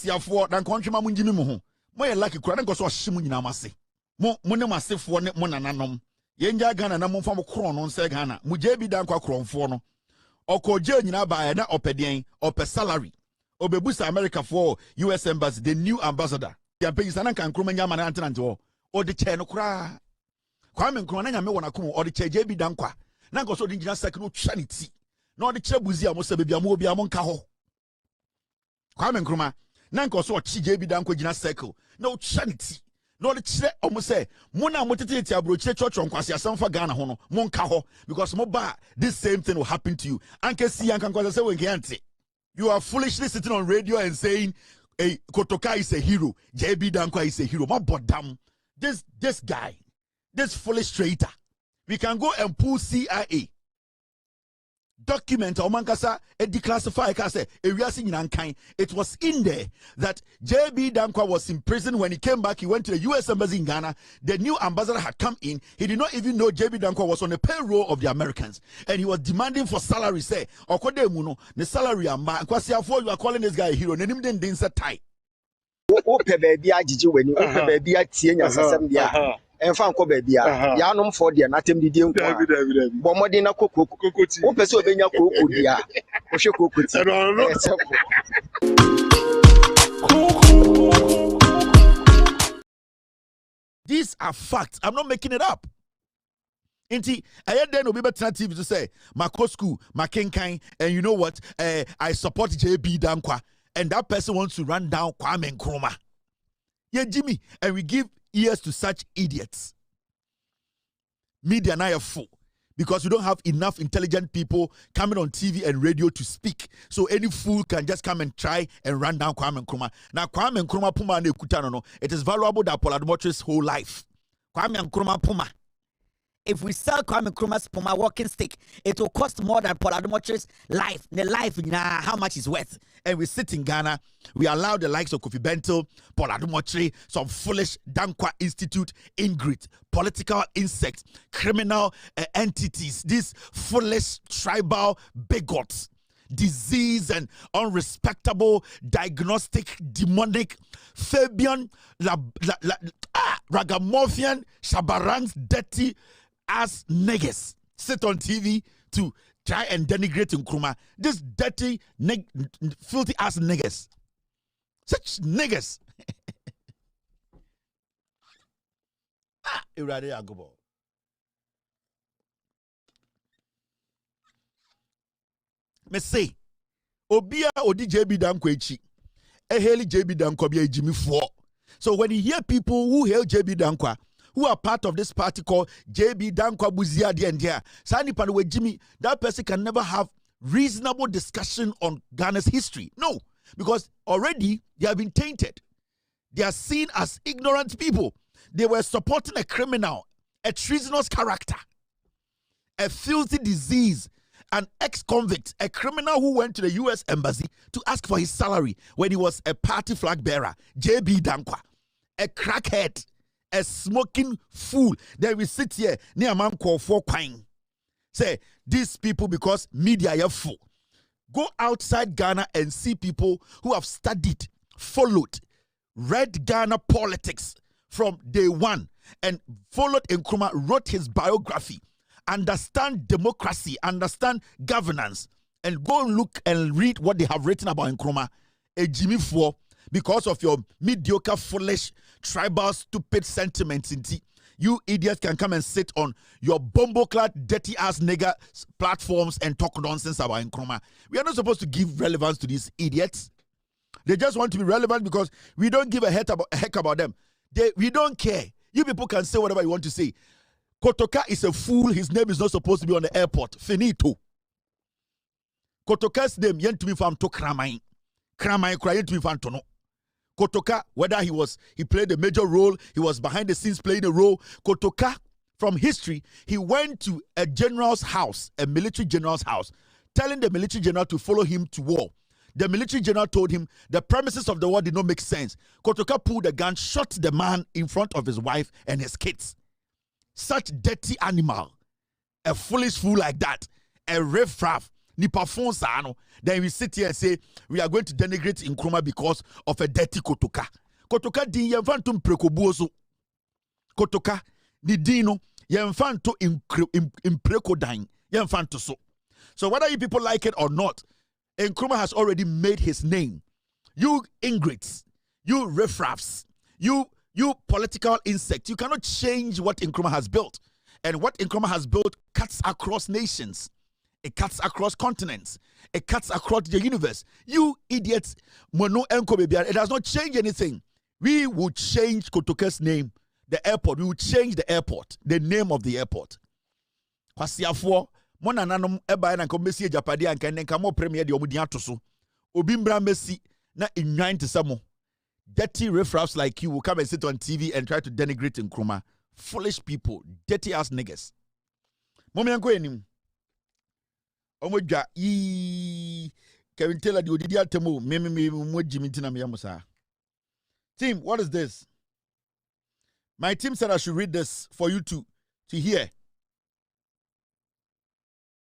Siafo dan konchema munjimi mo ho. Mo ye lucky kura dan go so hyimu nyina mase. Mo ne masefo ne mo nananom. Yenja Ghana na mo fa mo kron no nse Ghana. Mo je bi dan kwa kronfo no. Okoje nyina ba na opedien, ope salary. Obebusa America for US Embassy, the new ambassador. Campaign sanan kan kroma nya mana antenante wo. O de che no kura. Kwame Nkrumah na nyame wona kom o de che je bi dan kwa. Na nko so de nyina sek no twa ne ti. Na o de che buzi a mo se bebia mo obi a mo nka ho. Kwame Nkrumah na nko so o chi je bi dan kwa gina circle. Na o twa ne ti. No the chire omo say mo na mo tete ti abro chire church nkwase asem fa Ghana ho no mo nka ho because mo ba this same thing will happen to you. Anke si anka nkwase say we nkiante. You are foolishly sitting on radio and saying Kotoka is a hero, JB Dankwa is a hero. My bodam. This guy, this foolish traitor. We can go and pull CIA. Document or mankasa declassify kase it was in there that JB Dankwa was in prison. When he came back, he went to the US Embassy in Ghana. The new ambassador had come in. He did not even know JB Dankwa was on the payroll of the Americans, and he was demanding for salary. Say okode muno the salary amba kwasi afọ you are calling this guy a hero. Nenim den den set tie. O pe baby ajiji weni o pe baby atie nya sasem dia. Enfan ko baby a ya nom for dia natem didi enko bo modin na kokoti o pese obenya kokodi a o hwe kokoti These are facts. I'm not making it up. Inti I then obi betra TV to say my school my kenkan, and you know what, I support JB Dankwa, and that person wants to run down Kwame Nkrumah. Yeah, Jimmy, and we give ears to such idiots. Media now are full because we don't have enough intelligent people coming on TV and radio to speak. So any fool can just come and try and run down Kwame Nkrumah. Now Kwame Nkrumah Puma ne kutano no. It is valuable that Paul Admotri's whole life. Kwame Nkrumah Puma. If we sell Kwame Nkrumah's Puma walking stick, it will cost more than Paul Admotri's life. The life, how much is worth? And we sit in Ghana, we allow the likes of Kofi Bento, Paul Admotri, some foolish Dankwa Institute, Ingrid, political insects, criminal entities, these foolish tribal bigots, disease and unrespectable, diagnostic, demonic, Fabian, ragamuffin, shabarans, dirty ass niggas sit on TV to try and denigrate Nkrumah. This dirty, filthy ass niggas. Such niggas. Irade agobo. Me say, Obia odi JB Dankwa echi. Eheli JB Dankwa bi ejimi fo. So when you hear people who hail JB Dankwa, who are part of this party called JB Dankwa Buzia Diendia, Sani Panwe Jimmy, that person can never have reasonable discussion on Ghana's history. No, because already they have been tainted. They are seen as ignorant people. They were supporting a criminal, a treasonous character, a filthy disease, an ex-convict, a criminal who went to the US Embassy to ask for his salary when he was a party flag bearer, JB Dankwa, a crackhead, a smoking fool. Then we sit here, near man call for quine. Say, these people, because media are full. Go outside Ghana and see people who have studied, followed, read Ghana politics from day one, and followed Nkrumah, wrote his biography, understand democracy, understand governance, and go look and read what they have written about Nkrumah. A Jimmy Four, because of your mediocre, foolish, tribal, stupid sentiments. You idiots can come and sit on your bumbo-clad, dirty-ass nigger platforms and talk nonsense about Nkrumah. We are not supposed to give relevance to these idiots. They just want to be relevant because we don't give a heck about them. We don't care. You people can say whatever you want to say. Kotoka is a fool. His name is not supposed to be on the airport. Finito. Kotoka's name yent to be from to Kramai. Kramai crying to be from Tono. Kotoka, whether he played a major role, he was behind the scenes playing a role. Kotoka, from history, he went to a general's house, a military general's house, telling the military general to follow him to war. The military general told him the premises of the war did not make sense. Kotoka pulled a gun, shot the man in front of his wife and his kids. Such dirty animal, a foolish fool like that, a riffraff, nipa phone sa then we sit here and say we are going to denigrate Nkrumah because of a dirty kotoka. Kotoka din yemfanto mprekobuo so. Kotoka ni dino yemfanto imprekodan yemfanto so. So whether you people like it or not, Nkrumah has already made his name. You ingrates, you riffraffs, you political insects, you cannot change what Nkrumah has built. And what Nkrumah has built cuts across nations. It cuts across continents. It cuts across the universe. You idiots, it does not change anything. We will change Kotoka's name, the airport. We will change the airport, the name of the airport. Kwasiafo, mona nanom eba na komesi Japadi anka nenka mo premier de omudi atoso. Obi mbra mesi na inwan te samo. Dirty riffraffs like you will come and sit on TV and try to denigrate Nkrumah. Foolish people, dirty ass niggas. Momi anko enim. Omodwa yi Kevin Taylor di odidi atemo me mo jiminti na me yamusa. Team, what is this? My team said I should read this for you to hear.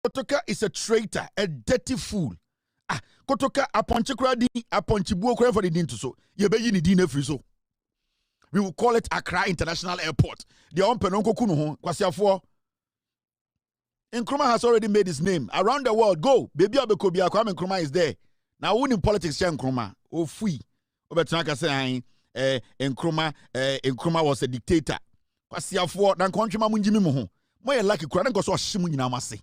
Kotoka is a traitor, a dirty fool. Ah, Kotoka aponche kradi, aponche buo kra for the din to so. Ye be yi ni din free so. We will call it Accra International Airport. The Ompenonko Kuno ho kwasiafo. Nkrumah has already made his name around the world. Go, baby Abekobia Kwame Nkrumah is there. Now who in politics share Nkrumah? Oh free. Obetanka say Nkrumah was a dictator. Kwasiafo dan countryman munjimi mo ho. Mo ye lucky kura nko so hye mu nyina mase.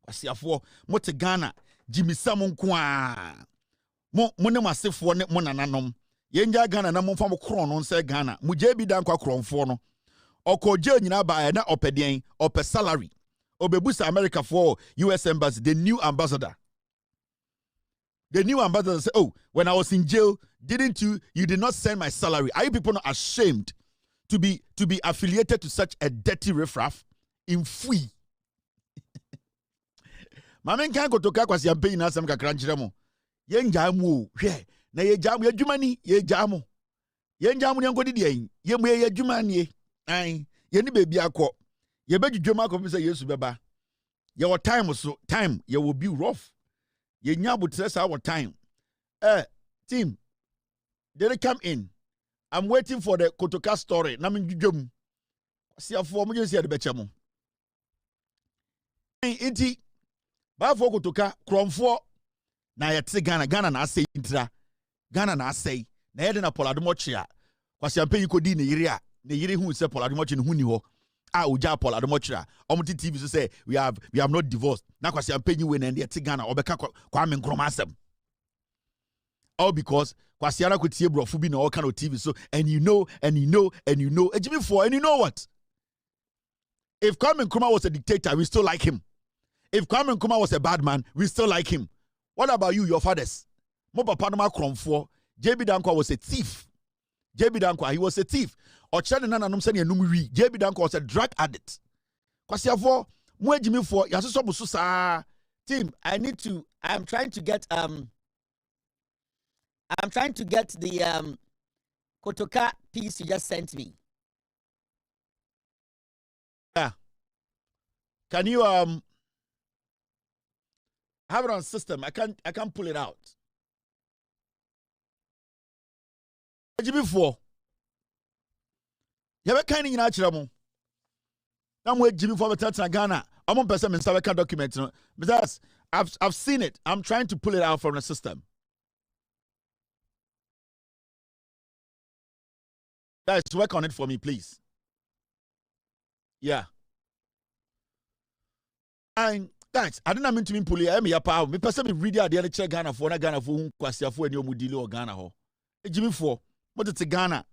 Kwasiafo mo te Ghana, Jimmy Sam nko a. Mo ne masefo ne mo nananom. Yenja Ghana na mo fa mo kron no nse Ghana. Mu je bi dan kwa kronfo no. Okoje nyina ba na opedien, ope salary. Obebusa America for US embassy, the new ambassador. The new ambassador said, "Oh, when I was in jail, you did not send my salary? Are you people not ashamed to be affiliated to such a dirty riffraff in fui?" Mamen kan Kotoka kwasi ampe na asem kakra nkyere mo. Yen jamu hwe na ye jamu adwumani ye jamu. Yen jamu ne nkodi de ye mu ye adwumani ai ye ni bebi akọ. Ye bedwudwom akọ say Yesu beba. Ye wo time so time ye will be rough. Ye nya butresa our time. Team, did they come in? I'm waiting for the Kotoka story. Na menjudwom. See afọ mo je see the bechamo. Enti ba fo Kotoka kromfo na yete Ghana na asay intra. Ghana na asay. Na yede na Poladomochi a. Kwasi ampe yikodi ne yire a. Ne yire hu se Poladomochi ne hu ni ho. A uja Poladomochi a. Omuti TV so say we have not divorced. Na kwasi ampe yi we na yete Ghana obeka Kwame Nkrumah asem. All because Kwasiana could see bro bi na all kind of TV so and you know Ejimi for and you know what? If Kwame Nkrumah was a dictator, we still like him. If Kwame Nkrumah was a bad man, we still like him. What about you, your fathers? Mo papa no ma kromfo. JB Dankwa was a thief. JB Dankwa, he was a thief. Ochane na nanom se ne anum wi. JB Dankwa was a drug addict. Kwasiafo, mo Ejimi for yaso so sa. Team, I'm trying to get the Kotoka piece you just sent me. Yeah. Can you have it on system? I can't pull it out. Jimmy4. You have a kind of natural. I'm with Jimmy4 Tatan Ghana. I'm on person and document because I've seen it. I'm trying to pull it out from the system. Guys, work on it for me, please. Yeah. And guys, I didn't mean to pull it. I'm power. Me person me read the other check Ghana for Ghana for Kwasiafo and your mudili or Ghana ho. Jimmy 4. What it's Ghana.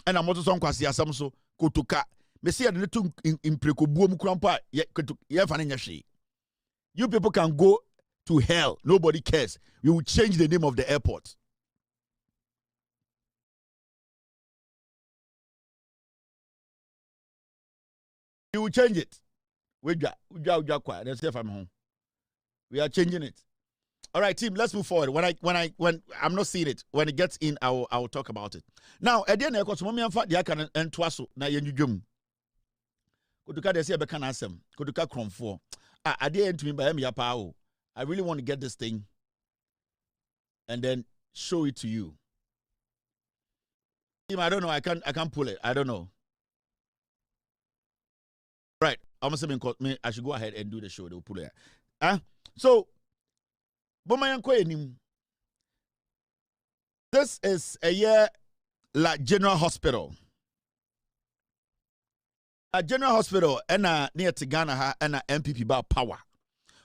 And I'm also some Kwasiasam so Kotoka. Me see the two in Prekobu Mukrampa. You people can go to hell. Nobody cares. We will change the name of the airport. You will change it. We are changing it. All right, team, let's move forward. When I'm not seeing it, when it gets in, I will talk about it. Now, at the end of the day, and twaso na yenjum. Kotuka de se be kan asem. Kotuka kromfo. I didn't to me by me yapao. I really want to get this thing and then show it to you. I don't know. I can't pull it. I don't know. Right. I'm saying I should go ahead and do the show. They'll pull it. So this is a year like General Hospital. A General Hospital near Ghana and NPP about power.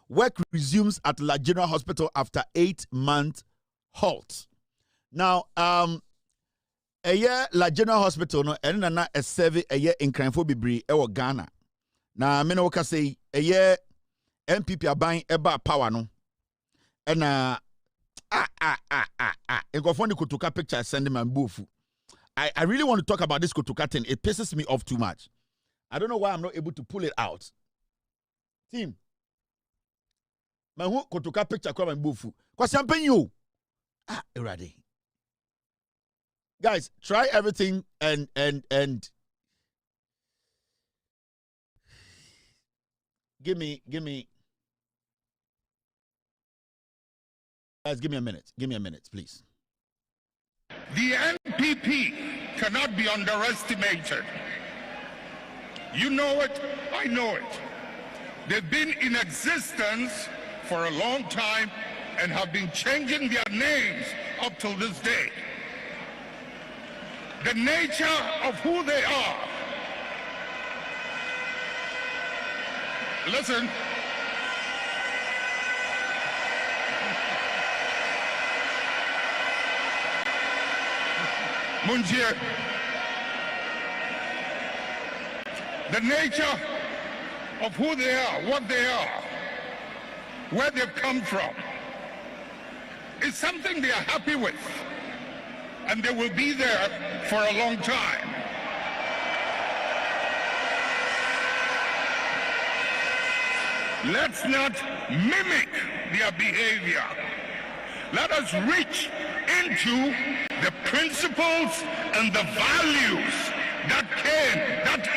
Work resumes at La General Hospital after 8-month halt. Now, a year La General Hospital no and na a survey a year in crime for Bibri ewo Ghana. Now, me no say a year NPP are buying about power no. And in Gofoni Kutuka picture send him and bofu. I really want to talk about this Kutuka thing. It pisses me off too much. I don't know why I'm not able to pull it out. Team. My who Kutuka picture come and bofu. Because I'm paying you. Ready. Guys, try everything and give me guys, give me a minute. Give me a minute, please. The NPP cannot be underestimated. You know it, I know it. They've been in existence for a long time and have been changing their names up till this day. The nature of who they are. Listen. Munjir, the nature of who they are, what they are, where they've come from, is something they are happy with, and they will be there for a long time. Let's not mimic their behavior. Let us reach into the principles and the values that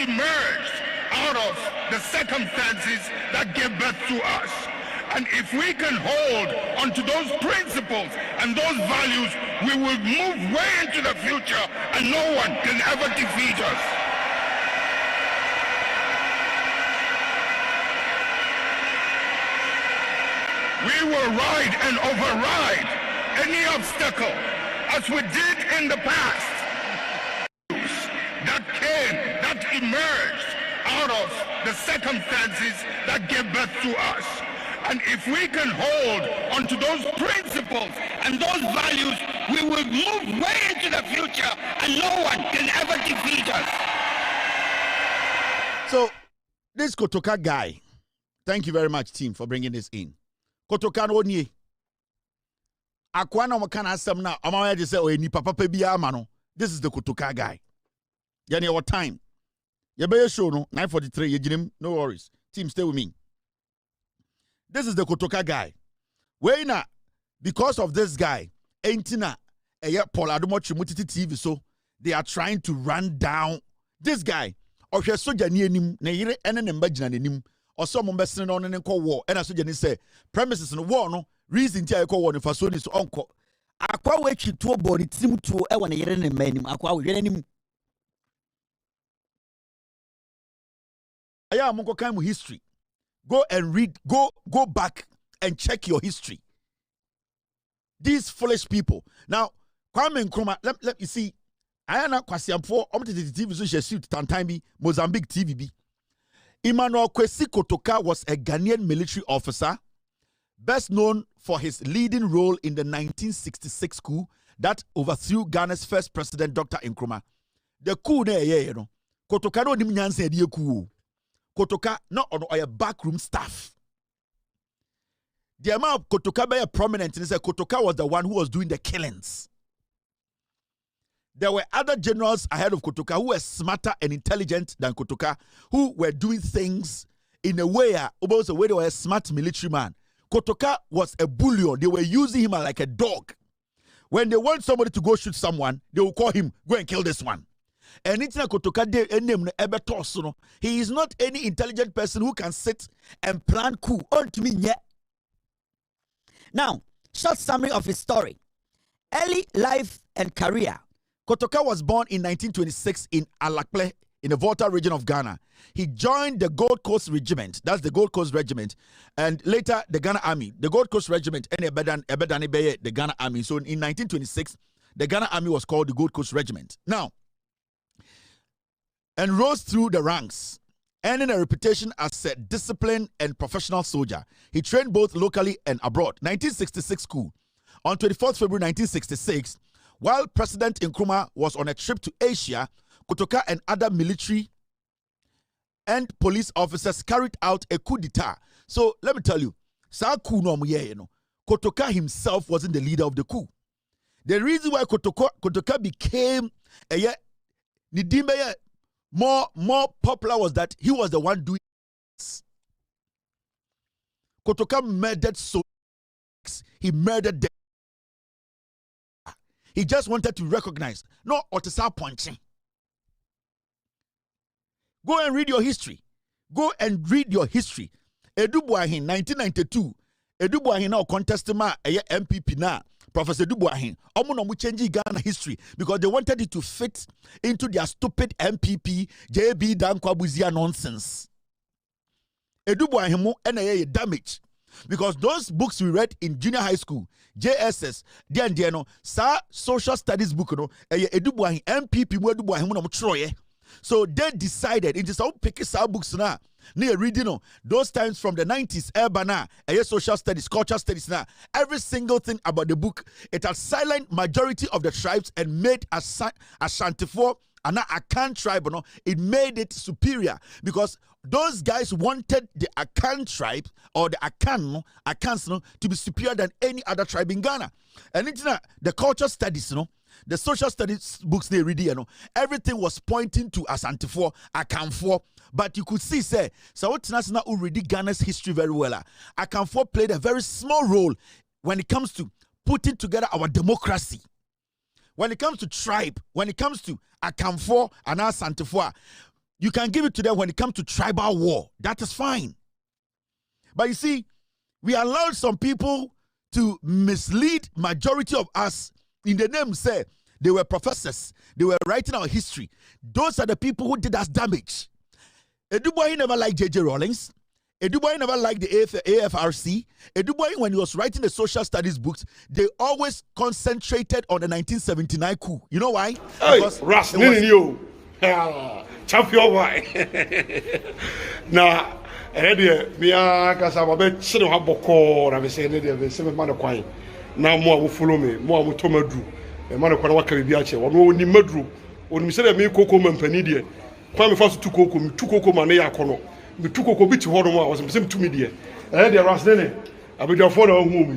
emerged out of the circumstances that gave birth to us. And if we can hold onto those principles and those values, we will move way into the future and no one can ever defeat us. We will ride and override any obstacle, as we did in the past, that emerged out of the circumstances that gave birth to us. And if we can hold onto those principles and those values, we will move way into the future and no one can ever defeat us. So, this Kotoka guy, thank you very much, team, for bringing this in. Kotoka no nie. Akwana wakana asem na amaya je say o ni papa pa bia ama no. This is the Kotoka guy. Yani our time. Ye be show no 9:43 ye ginim, no worries. Team, stay with me. This is the Kotoka guy. Where na because of this guy, entina Paul Adomo Chimutiti TV, so they are trying to run down this guy. Or she soja ni enim na yire ene ne mbagina nenim. Or some members on and call war. And I said, say premises in war no reason to call war for so this uncle. Aqua wait to a body team to a one year and man him. Aqua will him. I am Monko Kaimu history. Go and read, go back and check your history. These foolish people. Now, Kwame Nkrumah, let me see. I am not Kwasiamfo, TV so she suit Tantime, Mozambique TVB. Emmanuel Kwesi Kotoka was a Ghanaian military officer, best known for his leading role in the 1966 coup that overthrew Ghana's first president, Dr. Nkrumah. The coup you know. Kotoka no nim nyanse de coup. Kotoka not on a backroom staff. The amount of Kotoka be prominent is that Kotoka was the one who was doing the killings. There were other generals ahead of Kotoka who were smarter and intelligent than Kotoka, who were doing things in a way, almost a way they were a smart military man. Kotoka was a bullion. They were using him like a dog. When they want somebody to go shoot someone, they will call him, go and kill this one. And it's not Kotoka de name Ebertosono. He is not any intelligent person who can sit and plan coup. On to me yet. Now, short summary of his story. Early life and career. Kotoka was born in 1926 in Alakple, in the Volta region of Ghana. He joined the Gold Coast Regiment. That's the Gold Coast Regiment. And later, the Ghana Army. The Gold Coast Regiment and the Ghana Army. So in 1926, the Ghana Army was called the Gold Coast Regiment. Now, and rose through the ranks, earning a reputation as a disciplined and professional soldier. He trained both locally and abroad. 1966 coup. On 24th February 1966, while President Nkrumah was on a trip to Asia, Kotoka and other military and police officers carried out a coup d'etat. So let me tell you, Kotoka himself wasn't the leader of the coup. The reason why Kotoka became more popular was that he was the one doing this. Kotoka murdered soldiers. He murdered them. He just wanted to recognize. No, Otisa punching. Go and read your history. Go and read your history. Edubuahin, 1992. Edubuahin now contested NPP now. Professor Edubuahin. Omunomu changing Ghana history because they wanted it to fit into their stupid NPP, JB Dankwabuzia nonsense. Edubuahin and damage. Because those books we read in junior high school, JSS, sa social studies book, Edubuahin, NPP, Edubuahin, so they decided, it is all picking some books now. Near reading those times from the 90s, Urbana, social studies, culture studies now. Every single thing about the book, it had silent majority of the tribes and made Ashanti-4 and Akan tribe, it made it superior because those guys wanted the Akan tribe or the Akans to be superior than any other tribe in Ghana. And it's the culture studies, the social studies books they read, everything was pointing to Ashanti-4, Akan-4. But you could see, so National already Ghana's history very well. Akan-4 played a very small role when it comes to putting together our democracy. When it comes to tribe, when it comes to Akan-4 and Ashanti-4, you can give it to them when it comes to tribal war. That is fine. But you see, we allowed some people to mislead majority of us in the name, say, they were professors. They were writing our history. Those are the people who did us damage. Edubuahin never liked J.J. Rawlings. Edubuahin never liked the AFRC. Edubuahin, when he was writing the social studies books, they always concentrated on the 1979 coup. You know why? Because champion why? Now, me kasaba sit on boko na me say ne se me man kwan. Na mo a follow me, mo a mo to madru. E man kwan wa ka bia che, wo ni madru. Oni se me koko mampani de. Kwa me fa so tu koko ma ne yakono. Me tu koko bi ti ho no mo a was me se tu me de. De ras ne abidafo na hu mu.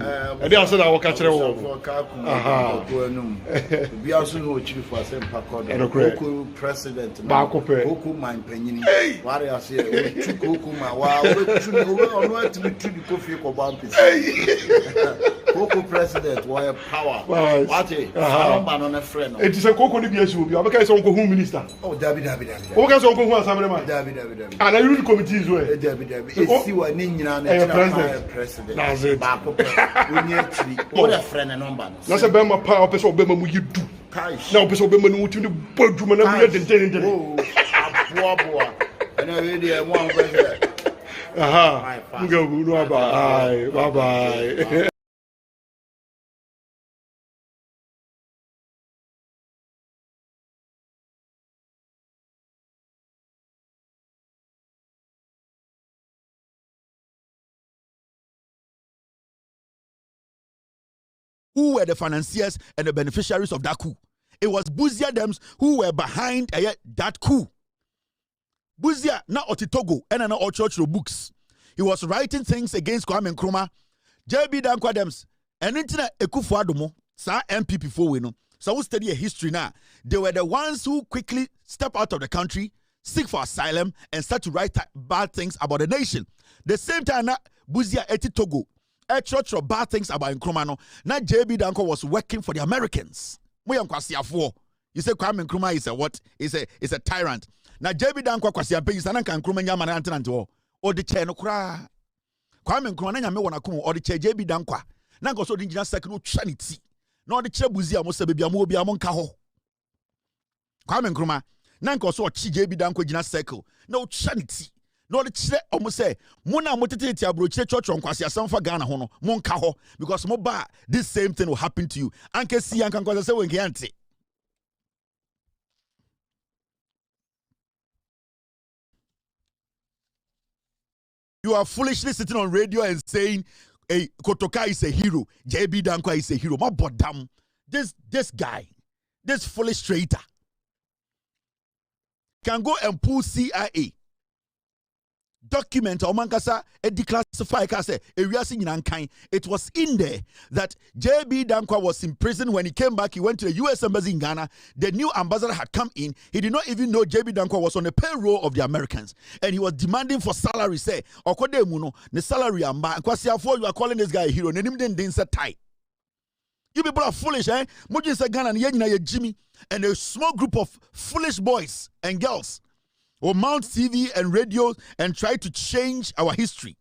De ase da wo ka kire wo. Aha. Bi aso no chiri for asem pakodo. Koko president na. Koko man panyini. Ware ase tu koko ma wa tu no atimi tu di kofi ko bampis. Koko president why power. What eh? Number no na friend. It is a koko ni bi asu obi. Abeka say onko hu minister. Oh David. O ka say onko hu assembly man. David. And I rule committees we. David. Esi wa ni nyina na president. That's it. We need to be what a friend and number. That's a bema power person obema mu yidu. Now person obema no timi boduma na mu yedenten. Oh, boa. And I really one president. Aha. Ngo no bye. Who were the financiers and the beneficiaries of that coup? It was Buzia Dems who were behind that coup. Buzia, not Otitogo, and not all church books. He was writing things against Kwame Nkrumah, JB Dankwa Dems, and internet Ekufuadomo, sa NPP for we know. So we study a history now. They were the ones who quickly step out of the country, seek for asylum, and start to write bad things about the nation. The same time, Buzia Etitogo. A church of bad things about Nkrumah. Now JB Danko was working for the Americans. You say Kwame Nkrumah is a what? Is a tyrant. Now JB Dankwa kwasi ampe is anan kan Nkrumah nyama na antenanto. O de che no kra. Kwame Nkrumah na nyame wona kum o de che JB Dankwa. Na nko so de ngina second twa ne ti. Na o de che buzi a mo se bebia mo obi a mo nka ho. Kwame Nkrumah na nko so o chi JB Dankwa gina circle. Na o twa ne ti. Na o de che o mo se mo na mo tete ti abro chire church kwasi asem fa Ghana ho no mo nka ho because mo ba this same thing will happen to you. Anke si anka nko se we nkiante. You are foolishly sitting on radio and saying, "Hey, Kotoka is a hero. JB Dankwa is a hero." My bottom, this guy, this foolish traitor, can go and pull CIA document or mankasa a declassify kase it was in there that JB Dankwa was in prison. When he came back, he went to the US embassy in Ghana. The new ambassador had come in. He did not even know JB Dankwa was on the payroll of the Americans, and he was demanding for salary. Say muno the salary amba kwasiafo, you are calling this guy a hero. You people are foolish, eh? Mojin say Ghana ye Jimmy and a small group of foolish boys and girls will mount TV and radio and try to change our history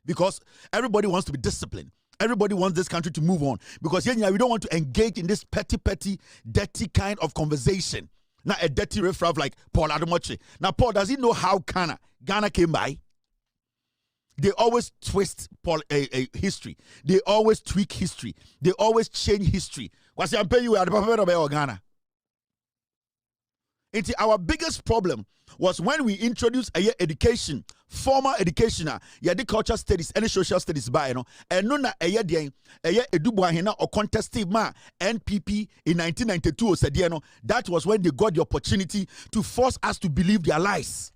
because everybody wants to be disciplined. Everybody wants this country to move on because we don't want to engage in this petty, dirty kind of conversation. Not a dirty riffraff like Paul Ademoche. Now, Paul, does he know how Ghana came by? They always twist history. They always tweak history. They always change history. What's the pay you at the Ghana? Our biggest problem was when we introduced education, formal education, culture studies, any social studies by and no na edubuahena or contested ma NPP in 1992 said that was when they got the opportunity to force us to believe their lies.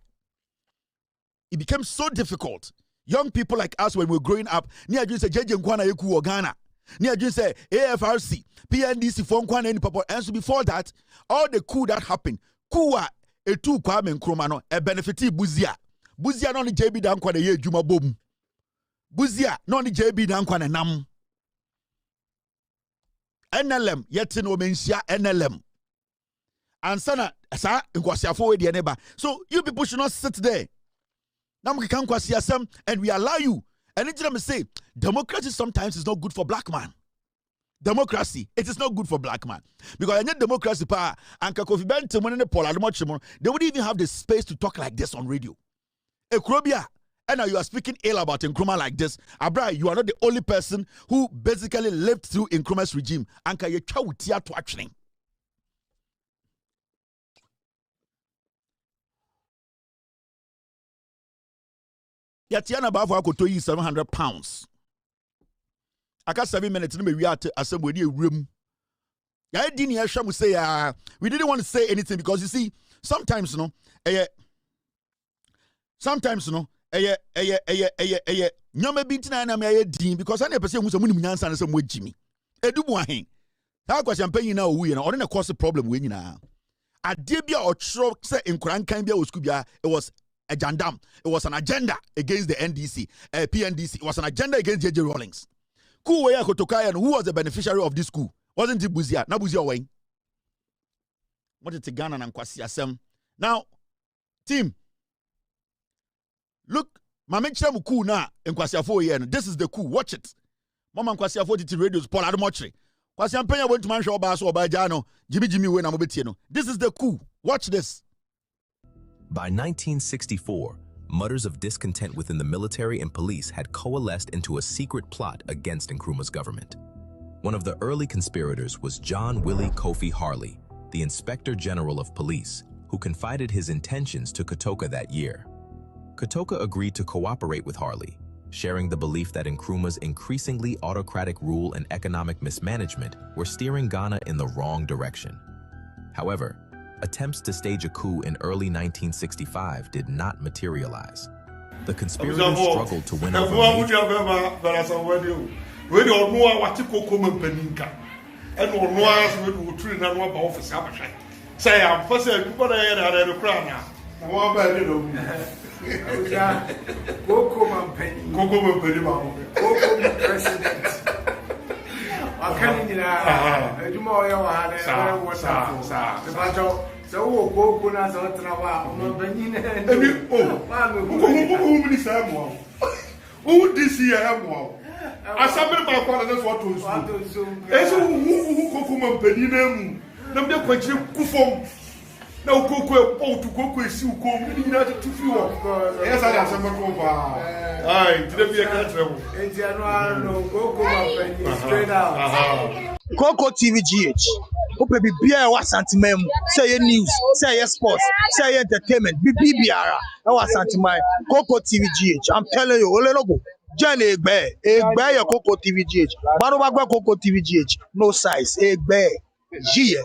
It became so difficult. Young people like us when we were growing up, near you say JJ Nkwana Yeku or Ghana. Near you say AFRC, PNDC, Fonkwana, and Papa. And so before that, all the coup that happened, Kuwa etu Kwame Nkrumah no e benefiti Buzia. Buzia no ni JB Dankwa de ye djuma bom. Buzia no ni JB Dankwa na nam. NLM yeti no mensia NLM. Ansana sa nkwasiafo we de neba. So you people should not sit there. Now we can kwasiasem and we allow you. And it's me say democracy sometimes is not good for black man. Democracy, it is not good for black man. Because any democracy power and Kofi Benton and Paul Ademoche, they wouldn't even have the space to talk like this on radio. Ekrobia, and now you are speaking ill about Nkrumah like this. Abra, you are not the only person who basically lived through Nkrumah's regime. Anka ye chawutia to actually. Yatiana Bava could to you £700. I got 7 minutes to be at a somebody room. Yeah, we didn't want to say anything because you see, sometimes because I never say who's a minimum answer and some way Jimmy. Edubuahin. How question paying now we or then cause a problem when you know. A debia or stroke set in Kran Kambia was Kubia, it was a jandam. It was an agenda against the NDC, PNDC. It was an agenda against JJ Rawlings. Who was the beneficiary of this coup? Wasn't it Buzia? Now Buzia Wayne. What is the Ghana and Kwasi Asem? Now, team, look, Mamecham coup na in Kwasiafo yen. This is the coup. Watch it. Mama Kwasiafo did radios Paul Ademoche. Kwasiampenya went to Mancho Basso or Bajano, Jimmy when I'm Betino. This is the coup. Watch this. By 1964, mutters of discontent within the military and police had coalesced into a secret plot against Nkrumah's government. One of the early conspirators was John Willie Kofi Harley, the Inspector General of Police, who confided his intentions to Kotoka that year. Kotoka agreed to cooperate with Harley, sharing the belief that Nkrumah's increasingly autocratic rule and economic mismanagement were steering Ghana in the wrong direction. However, attempts to stage a coup in early 1965 did not materialize. The conspirators struggled to win over Akani na ejuma oya wa ha na water. Sebajo so wo go na so tra wa mo banyi na. Ebi who be say mo. Who this year mo. Asabere ba kwa na so what to. Eso who kokuma mpani na mu. Na me kwachire kufom. Na ukoko e tukoko esi ukom ni na tufi wo. Yes I am to ba. Ai, today be a country. Enti anu no koko mpani straight out. Coco TVGH. Ope bibia wa santimam. Say news, say sports, say entertainment. Bibiara. Wa santimam. Coco TVGH. I'm telling you, ole logo. Jenny Egbe your Coco TVGH. Baro bagba Coco TVGH. No size. Egbe. Jie.